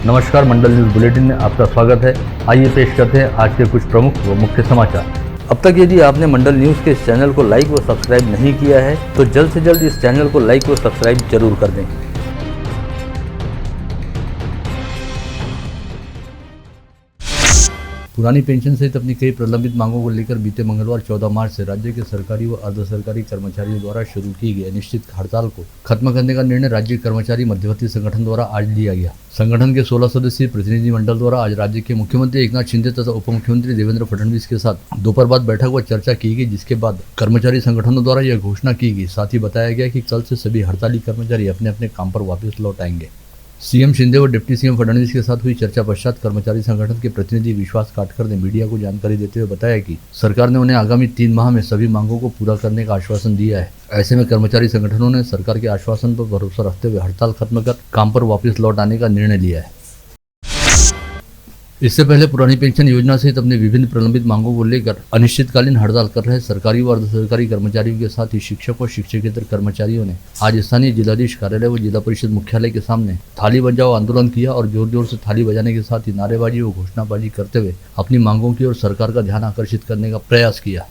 नमस्कार, मंडल news bulletin में आपका स्वागत है। आइए पेश करते हैं आज के कुछ प्रमुख व मुख्य समाचार। अब तक यदि आपने मंडल न्यूज के इस चैनल को लाइक व सब्सक्राइब नहीं किया है तो जल्द से जल्द इस चैनल को लाइक व सब्सक्राइब जरूर कर दें। पुरानी पेंशन सहित अपनी कई प्रलंबित मांगों को लेकर बीते मंगलवार 14 मार्च से राज्य के सरकारी व अर्ध सरकारी कर्मचारियों द्वारा शुरू की गई अनिश्चित हड़ताल को खत्म करने का निर्णय राज्य कर्मचारी मध्यवर्ती संगठन द्वारा आज लिया गया। संगठन के 16 सदस्यीय प्रतिनिधि मंडल द्वारा आज राज्य के मुख्यमंत्री एकनाथ शिंदे तथा उप मुख्यमंत्री देवेंद्र फडणवीस के साथ दोपहर बाद बैठक व चर्चा की गई, जिसके बाद कर्मचारी संगठनों द्वारा यह घोषणा की गई। साथ ही बताया गया कि कल से सभी हड़ताली कर्मचारी अपने अपने काम पर वापस लौट आएंगे। सीएम शिंदे व डिप्टी सीएम फडणवीस के साथ हुई चर्चा पश्चात कर्मचारी संगठन के प्रतिनिधि विश्वास काटकर ने मीडिया को जानकारी देते हुए बताया कि सरकार ने उन्हें आगामी 3 माह में सभी मांगों को पूरा करने का आश्वासन दिया है। ऐसे में कर्मचारी संगठनों ने सरकार के आश्वासन पर भरोसा रखते हुए हड़ताल खत्म कर काम पर वापस लौट आने का निर्णय लिया है। इससे पहले पुरानी पेंशन योजना सहित अपने विभिन्न प्रलंबित मांगों को लेकर अनिश्चितकालीन हड़ताल कर रहे सरकारी व अर्ध सरकारी कर्मचारियों के साथ ही शिक्षक और शिक्षकेतर कर्मचारियों ने आज स्थानीय जिलाधीश कार्यालय व जिला परिषद मुख्यालय के सामने थाली बजाओ आंदोलन किया और जोर जोर से थाली बजाने के साथ ही नारेबाजी व घोषणाबाजी करते हुए अपनी मांगों की ओर सरकार का ध्यान आकर्षित करने का प्रयास किया।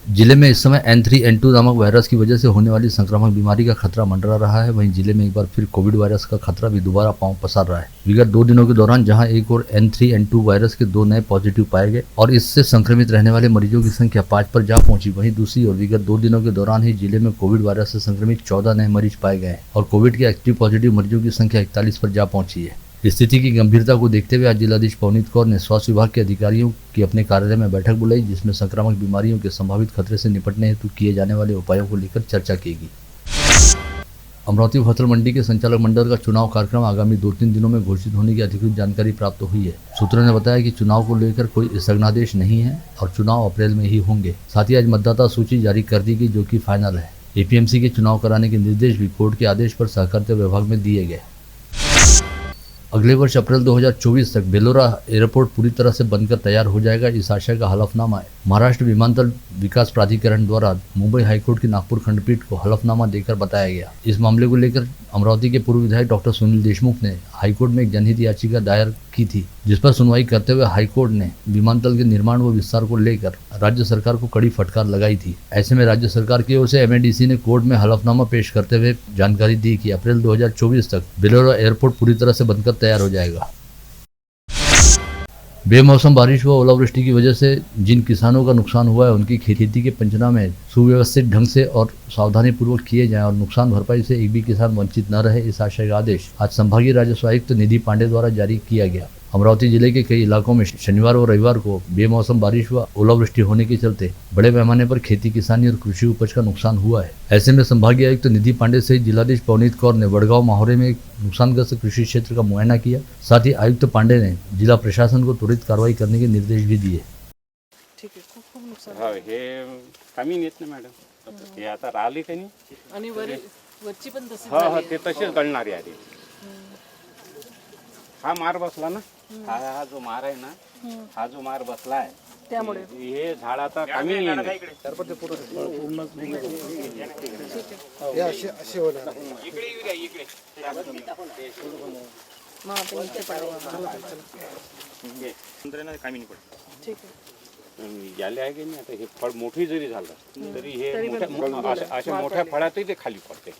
जिले में इस समय N3N2 नामक वायरस की वजह से होने वाली संक्रामक बीमारी का खतरा मंडरा रहा है। वहीं जिले में एक बार फिर कोविड वायरस का खतरा भी दोबारा पांव पसार रहा है। विगत 2 दिनों के दौरान जहां एक और N3N2 वायरस के 2 नए पॉजिटिव पाए गए और इससे संक्रमित रहने वाले मरीजों की संख्या 5 पर जा पहुंची, वहीं दूसरी ओर विगत 2 दिनों के दौरान ही जिले में कोविड वायरस से संक्रमित 14 नए मरीज पाए गए और कोविड के एक्टिव पॉजिटिव मरीजों की संख्या 41 पर जा पहुंची है। स्थिति की गंभीरता को देखते हुए आज जिलाधीश पवनीत कौर ने स्वास्थ्य विभाग के अधिकारियों की अपने कार्यालय में बैठक बुलाई, जिसमें संक्रामक बीमारियों के संभावित खतरे से निपटने हेतु किए जाने वाले उपायों को लेकर चर्चा की गई। अमरावती फसल मंडी के संचालक मंडल का चुनाव कार्यक्रम आगामी 2-3 दिनों में घोषित होने की अधिकृत जानकारी प्राप्त हुई है। सूत्रों ने बताया कि चुनाव को लेकर कोई स्थगनादेश नहीं है और चुनाव अप्रैल में ही होंगे। साथ ही आज मतदाता सूची जारी कर दी गई, जो कि फाइनल है। APMC के चुनाव कराने के निर्देश भी कोर्ट के आदेश पर सहकारिता विभाग में दिए गए। अगले वर्ष अप्रैल 2024 तक बेलोरा एयरपोर्ट पूरी तरह से बनकर तैयार हो जाएगा, इस आशय का हलफनामा महाराष्ट्र विमानतल विकास प्राधिकरण द्वारा मुंबई हाईकोर्ट की नागपुर खंडपीठ को हलफनामा देकर बताया गया। इस मामले को लेकर अमरावती के पूर्व विधायक डॉक्टर सुनील देशमुख ने हाईकोर्ट में एक जनहित याचिका दायर की थी, जिस पर सुनवाई करते हुए हाईकोर्ट ने विमानतल के निर्माण व विस्तार को लेकर राज्य सरकार को कड़ी फटकार लगाई थी। ऐसे में राज्य सरकार की ओर से MADC ने कोर्ट में हलफनामा पेश करते हुए जानकारी दी कि अप्रैल 2024 तक बेलोरा एयरपोर्ट पूरी तरह से बनकर तैयार हो जाएगा। बेमौसम बारिश व ओलावृष्टि की वजह से जिन किसानों का नुकसान हुआ है, उनकी खेती के पंचनामे सुव्यवस्थित ढंग से और सावधानी पूर्वक किए जाएं और नुकसान भरपाई से एक भी किसान वंचित न रहे, इस आशय का आदेश आज संभागीय राजस्व आयुक्त निधि पांडे द्वारा जारी किया गया। अमरावती जिले के कई इलाकों में शनिवार और रविवार को बेमौसम बारिश व ओलावृष्टि होने के चलते बड़े पैमाने पर खेती किसानी और कृषि उपज का नुकसान हुआ है। ऐसे में संभागीय आयुक्त निधि पांडे सहित जिलाधीश पवनीत कौर ने वडगांव माहौरे में एक नुकसानग्रस्त कृषि क्षेत्र का मुआयना किया। साथ ही आयुक्त पांडे ने जिला प्रशासन को त्वरित कार्रवाई करने के निर्देश भी दिए। ठीक आहे, खूप नुकसान हे कमी येत ना मॅडम, हे आता राहिले का नाही आणि वरची पण तशी हा ते तसेच गळणार आहे। हा मार बसला ना, हा जो मार आहे ना, हा जो मार बसला आहे त्यामुळे हे झाड आता कमी नाही येणार। मग आपण इथे पाडवा कमी नाही पडत। ठीक आहे, याले आहे की नाही, आता हे फळ मोठी जरी झालं तरी हे अशा मोठ्या फळातही ते खाली पडते।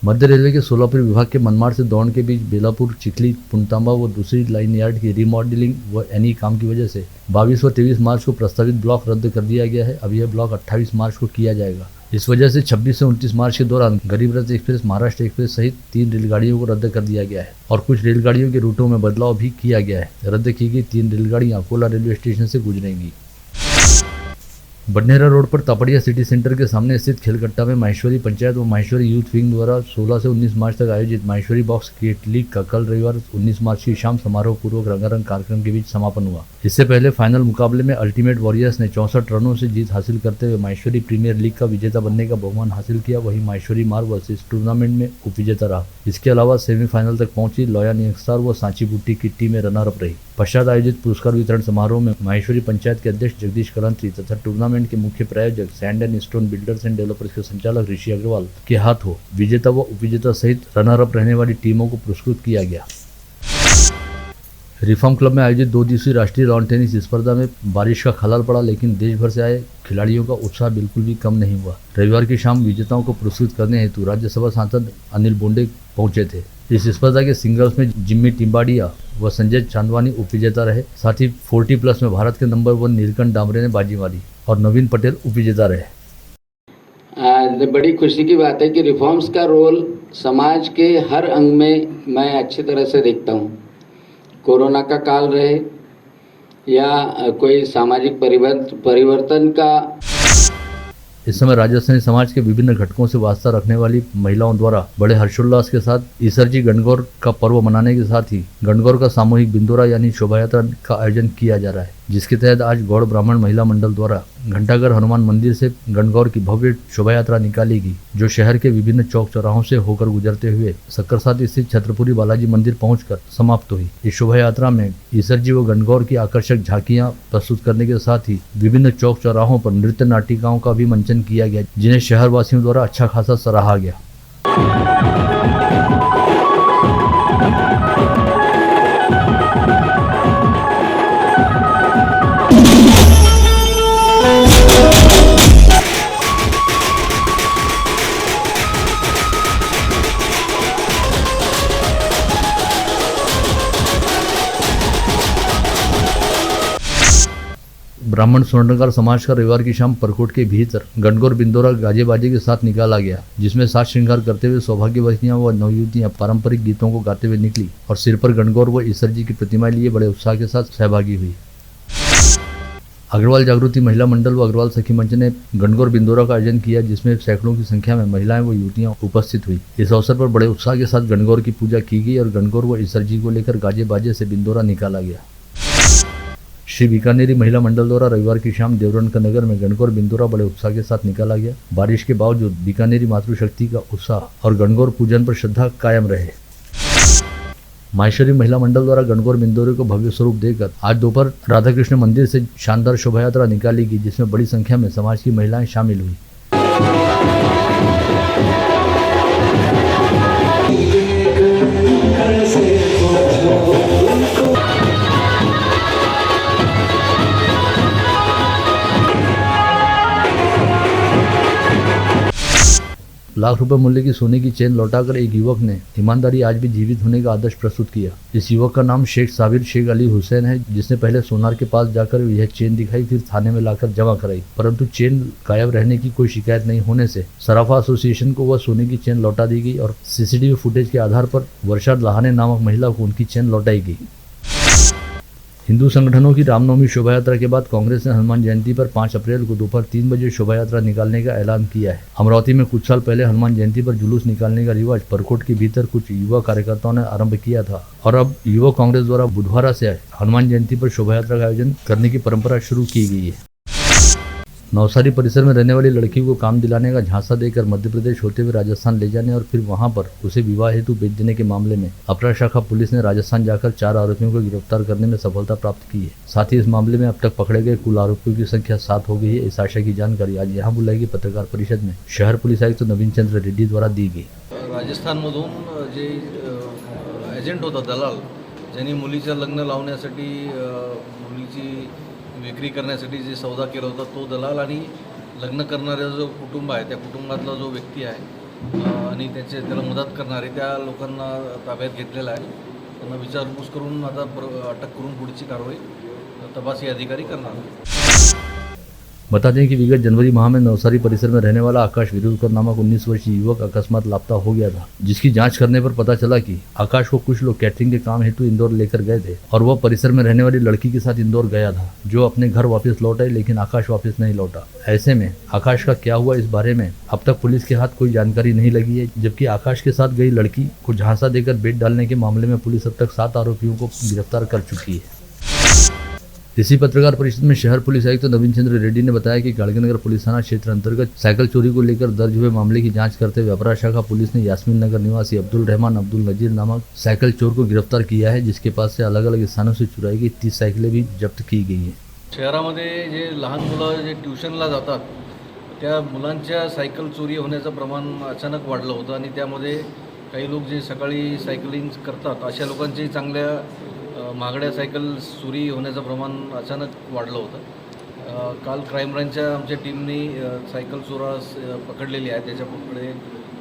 मध्य रेलवे के सोलापुर विभाग के मनमाड़ से दौड़ के बीच बेलापुर, चिखली, पुनतांबा व दूसरी लाइन यार्ड की रिमॉडलिंग व एनी काम की वजह से 22 व 23 मार्च को प्रस्तावित ब्लॉक रद्द कर दिया गया है। अब यह ब्लॉक 28 मार्च को किया जाएगा। इस वजह से 26 से 29 मार्च के दौरान गरीब रथ एक्सप्रेस, महाराष्ट्र एक्सप्रेस सहित 3 रेलगाड़ियों को रद्द कर दिया गया है और कुछ रेलगाड़ियों के रूटों में बदलाव भी किया गया है। रद्द की गई 3 रेलगाड़ियां अकोला रेलवे स्टेशन से गुजरेंगी। बडनेरा रोड पर तापड़िया सिटी सेंटर के सामने स्थित खेलकट्टा में माहेश्वरी पंचायत व माहेश्वरी यूथ विंग द्वारा 16 से 19 मार्च तक आयोजित माहेश्वरी बॉक्स क्रिकेट लीग का कल रविवार 19 मार्च की शाम समारोह पूर्वक रंगारंग कार्यक्रम के बीच समापन हुआ। इससे पहले फाइनल मुकाबले में अल्टीमेट वॉरियर्स ने 64 रनों से जीत हासिल करते हुए माहेश्वरी प्रीमियर लीग का विजेता बनने का बहुमान हासिल किया। वहीं माहेश्वरी मार्बल्स इस टूर्नामेंट में उपविजेता रहा। इसके अलावा सेमीफाइनल तक पहुंची लोया नियक्सार व सांची बुट्टी की टीमें रनर अप रही। पश्चात आयोजित पुरस्कार वितरण समारोह में माहेश्वरी पंचायत के अध्यक्ष जगदीश कलंत्री तथा टूर्नामेंट के मुख्य प्रायोजक sand and stone builders and developers के संचालक ऋषि अग्रवाल के हाथों विजेता व उपविजेता सहित रनर अप रहने वाली टीमों को पुरस्कृत किया गया। रिफॉर्म क्लब में आयोजित 2 दिवसीय राष्ट्रीय लॉन टेनिस स्पर्धा में बारिश का खलाल पड़ा, लेकिन देश भर से आए खिलाड़ियों का उत्साह बिल्कुल भी कम नहीं हुआ। रविवार की शाम विजेताओं को पुरस्कृत करने हेतु राज्यसभा सांसद अनिल बोंडे पहुंचे थे। इस स्पर्धा के सिंगल्स में जिम्मी टिम्बाडिया व संजय चांदवानी उपविजेता रहे। साथ ही 40+ में भारत के नंबर 1 नीलकंठ डामरे ने बाजी मारी और नवीन पटेल उपविजेता रहे। बड़ी खुशी की बात है कि रिफॉर्म्स का रोल समाज के हर अंग में मैं अच्छी तरह से देखता हूँ। कोरोना का काल रहे या कोई सामाजिक परिवर्तन का। इस समय राजस्थानी समाज के विभिन्न घटकों से वास्ता रखने वाली महिलाओं द्वारा बड़े हर्षोल्लास के साथ ईसरजी गणगौर का पर्व मनाने के साथ ही गणगौर का सामूहिक बिंदोरा यानी शोभा यात्रा का आयोजन किया जा रहा है, जिसके तहत आज गौड़ ब्राह्मण महिला मंडल द्वारा घंटाघर हनुमान मंदिर से गणगौर की भव्य शोभा यात्रा निकालेगी, जो शहर के विभिन्न चौक चौराहों से होकर गुजरते हुए सक्करसाद स्थित छत्रपुरी बालाजी मंदिर पहुंचकर समाप्त हुई। इस शोभा यात्रा में ईसरजी व गणगौर की आकर्षक झांकियां प्रस्तुत करने के साथ ही विभिन्न चौक चौराहों पर नृत्य नाटिकाओं का भी मंचन किया गया, जिन्हें शहरवासियों द्वारा अच्छा खासा सराहा गया। ब्राह्मण स्वर्णकार समाज का रविवार की शाम परकोट के भीतर गणगौर बिंदोरा गाजे बाजे के साथ निकाला गया, जिसमें साज श्रृंगार करते हुए सौभाग्यवतियां व नवयुवतियां पारंपरिक गीतों को गाते हुए निकली और सिर पर गणगौर व ईसरजी की प्रतिमाएं लिए बड़े उत्साह के साथ सहभागी हुई। अग्रवाल जागृति महिला मंडल व अग्रवाल सखी मंच ने गणगौर बिंदोरा का आयोजन किया, जिसमें सैकड़ों की संख्या में महिलाएं व युवतियां उपस्थित हुई। इस अवसर पर बड़े उत्साह के साथ गणगौर की पूजा की गई और गणगौर व ईसरजी को लेकर गाजे बाजे से बिंदोरा निकाला गया। श्री बीकानेरी महिला मंडल द्वारा रविवार की शाम देवरनका नगर में गणगौर बिंदोरा बड़े उत्साह के साथ निकाला गया। बारिश के बावजूद बीकानेरी मातृशक्ति का उत्साह और गणगौर पूजन पर श्रद्धा कायम रहे। माहेश्वरी महिला मंडल द्वारा गणगौर बिंदोरे को भव्य स्वरूप देकर आज दोपहर राधा कृष्ण मंदिर से शानदार शोभा यात्रा निकाली गई, जिसमें बड़ी संख्या में समाज की महिलाएं शामिल हुई। लाख रुपए मूल्य की सोने की चेन लौटाकर एक युवक ने ईमानदारी आज भी जीवित होने का आदर्श प्रस्तुत किया। इस युवक का नाम शेख साबिर शेख अली हुसैन है, जिसने पहले सोनार के पास जाकर यह चेन दिखाई, फिर थाने में लाकर जमा कराई, परंतु चेन गायब रहने की कोई शिकायत नहीं होने से सराफा एसोसिएशन को वह सोने की चेन लौटा दी गई और सीसीटीवी फुटेज के आधार पर वर्षा लहाने नामक महिला को उनकी चेन लौटाई गई। हिंदू संगठनों की रामनवमी शोभा यात्रा के बाद कांग्रेस ने हनुमान जयंती पर 5 अप्रैल को दोपहर 3 बजे शोभा यात्रा निकालने का ऐलान किया है। अमरावती में कुछ साल पहले हनुमान जयंती पर जुलूस निकालने का रिवाज परकोट के भीतर कुछ युवा कार्यकर्ताओं ने आरंभ किया था और अब युवा कांग्रेस द्वारा बुधवार से हनुमान जयंती पर शोभा यात्रा का आयोजन करने की परंपरा शुरू की गई है। नवसारी परिसर में रहने वाली लड़की को काम दिलाने का झांसा देकर मध्य प्रदेश होते हुए राजस्थान ले जाने और फिर वहां पर उसे विवाह हेतु बेच देने के मामले में अपराध शाखा पुलिस ने राजस्थान जाकर 4 आरोपियों को गिरफ्तार करने में सफलता प्राप्त की है। साथ ही इस मामले में अब तक पकड़े गए कुल आरोपियों की संख्या 7 हो गई है। इस आशय की जानकारी आज यहाँ बुलाई गई पत्रकार परिषद में शहर पुलिस आयुक्त नवीन चंद्र रेड्डी द्वारा दी गई। राजस्थानमधून जे एजंट होता दलाल, ज्यांनी मुलीचं लग्न लावण्यासाठी मुलीची विक्री करण्यासाठी जे सौदा केला होता, तो दलाल आणि लग्न करणारा जो कुटुंब आहे त्या कुटुंबातला जो व्यक्ती आहे आणि त्याला मदत करणारे त्या लोकांना ताब्यात घेतलेला आहे। त्यांना विचारपूस करून आता अटक करून पुढची कारवाई तपासी अधिकारी करणार। बता दें कि विगत जनवरी माह में नवसारी परिसर में रहने वाला आकाश विरुलकर नामक 19 वर्षीय युवक अकस्मात लापता हो गया था, जिसकी जांच करने पर पता चला कि आकाश को कुछ लोग कैटरिंग के काम हेतु इंदौर लेकर गए थे और वह परिसर में रहने वाली लड़की के साथ इंदौर गया था, जो अपने घर वापस लौट आए, लेकिन आकाश वापस नहीं लौटा। ऐसे में आकाश का क्या हुआ, इस बारे में अब तक पुलिस के हाथ कोई जानकारी नहीं लगी है, जबकि आकाश के साथ गई लड़की को झांसा देकर बेट डालने के मामले में पुलिस अब तक 7 आरोपियों को गिरफ्तार कर चुकी है। इसी पत्रकार परिषद में शहर पुलिस आयुक्त नवीन चंद्र रेड्डी ने बताया कि गाड़गीनगर पुलिस थाना क्षेत्र अंतर्गत साइकिल चोरी को लेकर दर्ज हुए मामले की जांच करते हुए अपराध शाखा पुलिस ने यास्मीन नगर निवासी अब्दुल रहमान अब्दुल नजीर नामक साइकिल चोर को गिरफ्तार किया है, जिसके पास से अलग अलग स्थानों से चुराई गई 30 साइकिलें भी जब्त की गई हैं। शहरामध्ये जे लहान मुलं जे ट्युशनला जातात त्या मुलांच्या सायकल चोरी होण्याचं प्रमाण अचानक वाढलं होतं आणि त्यामध्ये काही लोक जे सकाळी सायकलिंग करतात अशा लोकांची चांगल्या महागड्या सायकल चोरी होण्याचं प्रमाण अचानक वाढलं होतं। काल क्राईम ब्रांचच्या आमच्या टीमनी सायकल चोरास पकडलेली आहे, त्याच्याकडे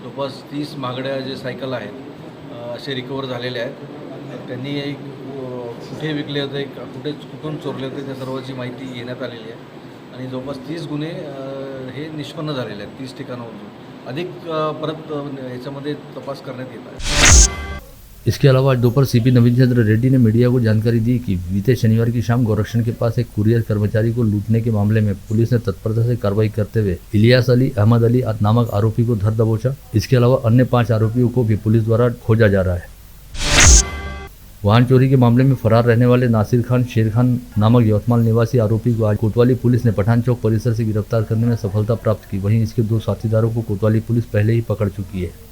जवळपास 30 महागड्या जे सायकल आहेत असे रिकवर झालेले आहेत। त्यांनी एक कुठे विकले होते, कुठून चोरले होते त्या सर्वांची माहिती घेण्यात आलेली आहे आणि जवळपास 30 गुन्हे हे निष्पन्न झालेले आहेत 30 ठिकाणावरून। अधिक परत याच्यामध्ये तपास करण्यात येत आहे। इसके अलावा आज दोपहर सीपी नवीन चंद्र रेड्डी ने मीडिया को जानकारी दी कि बीते शनिवार की शाम गोरक्षण के पास एक कुरियर कर्मचारी को लूटने के मामले में पुलिस ने तत्परता से कार्रवाई करते हुए इलियास अली अहमद अली नामक आरोपी को धर दबोचा। इसके अलावा अन्य 5 आरोपियों को भी पुलिस द्वारा खोजा जा रहा है। वाहन चोरी के मामले में फरार रहने वाले नासिर खान शेर खान नामक यवतमाल निवासी आरोपी को आज कोतवाली पुलिस ने पठान चौक परिसर से गिरफ्तार करने में सफलता प्राप्त की। वहीं इसके 2 साथीदारों को कोतवाली पुलिस पहले ही पकड़ चुकी है।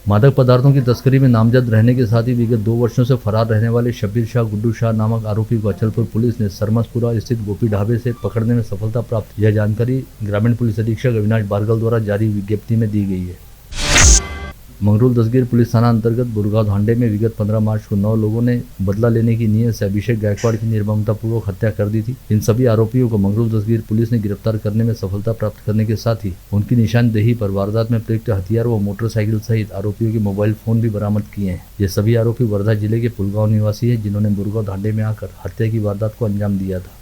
मादक पदार्थों की तस्करी में नामजद रहने के साथ ही विगत 2 वर्षों से फरार रहने वाले शब्बीर शाह गुड्डू शाह नामक आरोपी को अचलपुर पुलिस ने सरमसपुरा स्थित गोपी ढाबे से पकड़ने में सफलता प्राप्त। यह जानकारी ग्रामीण पुलिस अधीक्षक अविनाश बारगल द्वारा जारी विज्ञप्ति में दी गई है। मंगरूल दसगीर पुलिस थाना अंतर्गत बुरगांव धांडे में विगत 15 मार्च को 9 लोगों ने बदला लेने की नीयत से अभिषेक गायकवाड़ की निर्ममतापूर्वक हत्या कर दी थी। इन सभी आरोपियों को मंगरूल दसगीर पुलिस ने गिरफ्तार करने में सफलता प्राप्त करने के साथ ही उनकी निशानदेही पर वारदात में प्रयुक्त हथियार व मोटरसाइकिल सहित आरोपियों के मोबाइल फोन भी बरामद किए हैं। ये सभी आरोपी वर्धा जिले के पुलगांव निवासी है, जिन्होंने बुरगांव धांडे में आकर हत्या की वारदात को अंजाम दिया था।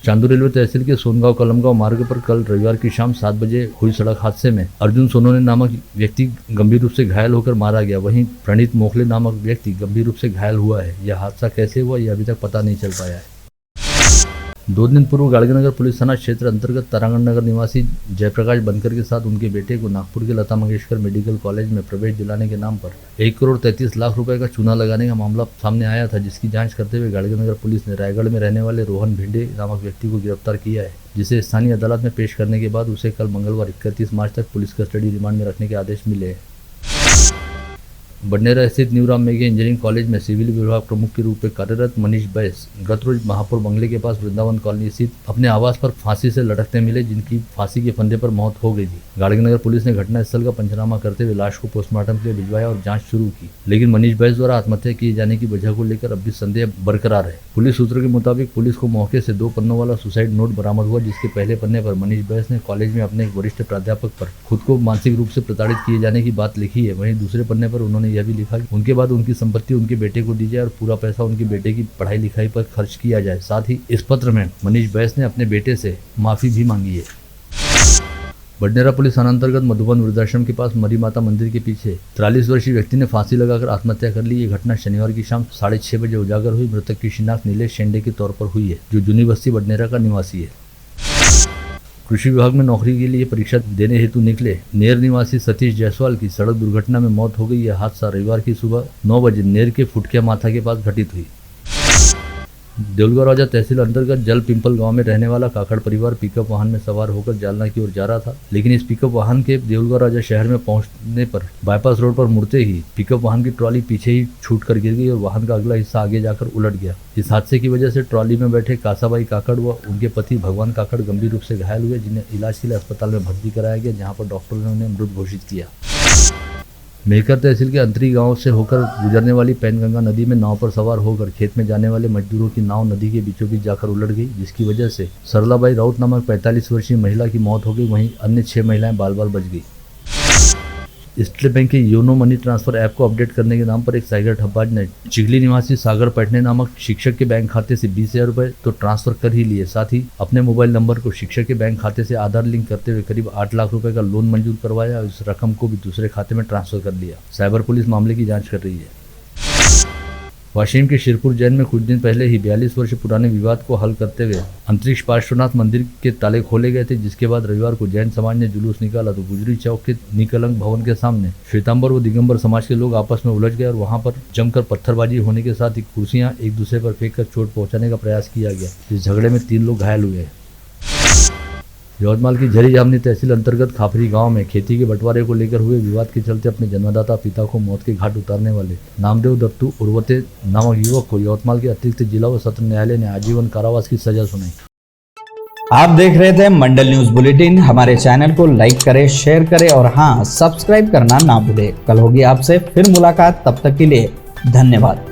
चांदू रेलवे तहसील के सोनगांव कलमगांव मार्ग पर कल रविवार की शाम 7 बजे हुई सड़क हादसे में अर्जुन सोनोने नामक व्यक्ति गंभीर रूप से घायल होकर मारा गया। वहीं प्रणीत मोखले नामक व्यक्ति गंभीर रूप से घायल हुआ है। यह हादसा कैसे हुआ, यह अभी तक पता नहीं चल पाया है। 2 दिन पूर्व गाड़गीनगर पुलिस थाना क्षेत्र अंतर्गत तारागढ़ नगर निवासी जयप्रकाश बनकर के साथ उनके बेटे को नागपुर के लता मंगेशकर मेडिकल कॉलेज में प्रवेश दिलाने के नाम पर 1 करोड़ 33 लाख रुपए का चूना लगाने का मामला सामने आया था, जिसकी जांच करते हुए गाड़गीनगर पुलिस ने रायगढ़ में रहने वाले रोहन भिंडे नामक व्यक्ति को गिरफ्तार किया है, जिसे स्थानीय अदालत में पेश करने के बाद उसे कल मंगलवार 31 मार्च तक पुलिस कस्टडी रिमांड में रखने के आदेश मिले हैं। बडनेरा स्थित न्यू राम मेघे इंजीनियरिंग कॉलेज में सिविल विभाग प्रमुख के रूप में कार्यरत मनीष बैस गत रोज महापौर बंगले के पास वृंदावन कॉलोनी स्थित अपने आवास पर फांसी से लटकते मिले, जिनकी फांसी के फंदे पर मौत हो गई थी। गाड़गीनगर पुलिस ने घटनास्थल का पंचनामा करते हुए लाश को पोस्टमार्टम के लिए भिजवाया और जांच शुरू की, लेकिन मनीष बैस द्वारा आत्महत्या किए जाने की वजह को लेकर अब भी संदेह बरकरार है। पुलिस सूत्रों के मुताबिक पुलिस को मौके से 2 पन्नों वाला सुसाइड नोट बरामद हुआ, जिसके पहले पन्ने पर मनीष बैस ने कॉलेज में अपने एक वरिष्ठ प्राध्यापक पर खुद को मानसिक रूप से प्रताड़ित किए जाने की बात लिखी है। वहीं दूसरे पन्ने पर उन्होंने यह भी लिखा कि उनके बाद उनकी संपत्ति उनके बेटे को दी जाए और पूरा पैसा उनके बेटे की पढ़ाई लिखाई पर खर्च किया जाए। साथ ही इस पत्र में मनीष बैस ने अपने बेटे से माफी भी मांगी है। बडनेरा पुलिस थाना अंतर्गत मधुबन वृद्धाश्रम के पास मरी माता मंदिर के पीछे 43 वर्षीय व्यक्ति ने फांसी लगाकर आत्महत्या कर ली। ये घटना शनिवार की शाम 6:30 बजे उजागर हुई। मृतक की शिनाख्त नीलेश शेंडे के तौर पर हुई है, जो जूनी बस्ती बडनेरा का निवासी है। कृषि विभाग में नौकरी के लिए परीक्षा देने हेतु निकले नेर निवासी सतीश जायसवाल की सड़क दुर्घटना में मौत हो गई। यह हादसा रविवार की सुबह 9 बजे नेर के फुटकिया माथा के पास घटित हुई। देउलगांव राजा तहसील अंतर्गत जल पिंपल गांव में रहने वाला काकड़ परिवार पिकअप वाहन में सवार होकर जालना की ओर जा रहा था, लेकिन इस पिकअप वाहन के देउलगांव राजा शहर में पहुंचने पर बाईपास रोड पर मुड़ते ही पिकअप वाहन की ट्रॉली पीछे ही छूटकर गिर गई और वाहन का अगला हिस्सा आगे जाकर उलट गया। इस हादसे की वजह से ट्रॉली में बैठे कासाबाई काकड़ व उनके पति भगवान काकड़ गंभीर रूप से घायल हुए, जिन्हें इलाज के लिए अस्पताल में भर्ती कराया गया, जहाँ पर डॉक्टरों ने उन्हें मृत घोषित किया। मेहकर तहसील के अंतरी गांव से होकर गुजरने वाली पैनगंगा नदी में नाव पर सवार होकर खेत में जाने वाले मजदूरों की नाव नदी के बीचों बीच जाकर उलट गई, जिसकी वजह से सरलाबाई राउत नामक 45 वर्षीय महिला की मौत हो गई। वहीं अन्य 6 महिलाएं बाल बाल बच गई। स्टेट बैंक के योनो मनी ट्रांसफर ऐप को अपडेट करने के नाम पर एक साइबर ठगबाज ने चिखली निवासी सागर पटने नामक शिक्षक के बैंक खाते से 20,000 रुपए तो ट्रांसफर कर ही लिए, साथ ही अपने मोबाइल नंबर को शिक्षक के बैंक खाते से आधार लिंक करते हुए करीब 8 लाख रुपए का लोन मंजूर करवाया और इस रकम को भी दूसरे खाते में ट्रांसफर कर लिया। साइबर पुलिस मामले की जाँच कर रही है। वाशिम के शिरपुर जैन में कुछ दिन पहले ही 42 वर्ष पुराने विवाद को हल करते हुए अंतरिक्ष पार्श्वनाथ मंदिर के ताले खोले गए थे, जिसके बाद रविवार को जैन समाज ने जुलूस निकाला तो गुजरी चौक के निकलंक भवन के सामने श्वेतांबर व दिगंबर समाज के लोग आपस में उलझ गए और वहां पर जमकर पत्थरबाजी होने के साथ ही कुर्सियां एक दूसरे पर फेंक कर चोट पहुंचाने का प्रयास किया गया। इस झगड़े में 3 लोग घायल हुए। यवतमाल की झरी जामनी तहसील अंतर्गत खाफरी गांव में खेती के बंटवारे को लेकर हुए विवाद के चलते अपने जन्मदाता पिता को मौत के घाट उतारने वाले नामदेव दत्तू उर्वते नामक युवक को यवतमाल के अतिरिक्त जिला व सत्र न्यायालय ने आजीवन कारावास की सजा सुनाई। आप देख रहे थे मंडल न्यूज बुलेटिन। हमारे चैनल को लाइक करें, शेयर करें और हाँ, सब्सक्राइब करना ना भूलें। कल होगी आपसे फिर मुलाकात, तब तक के लिए धन्यवाद।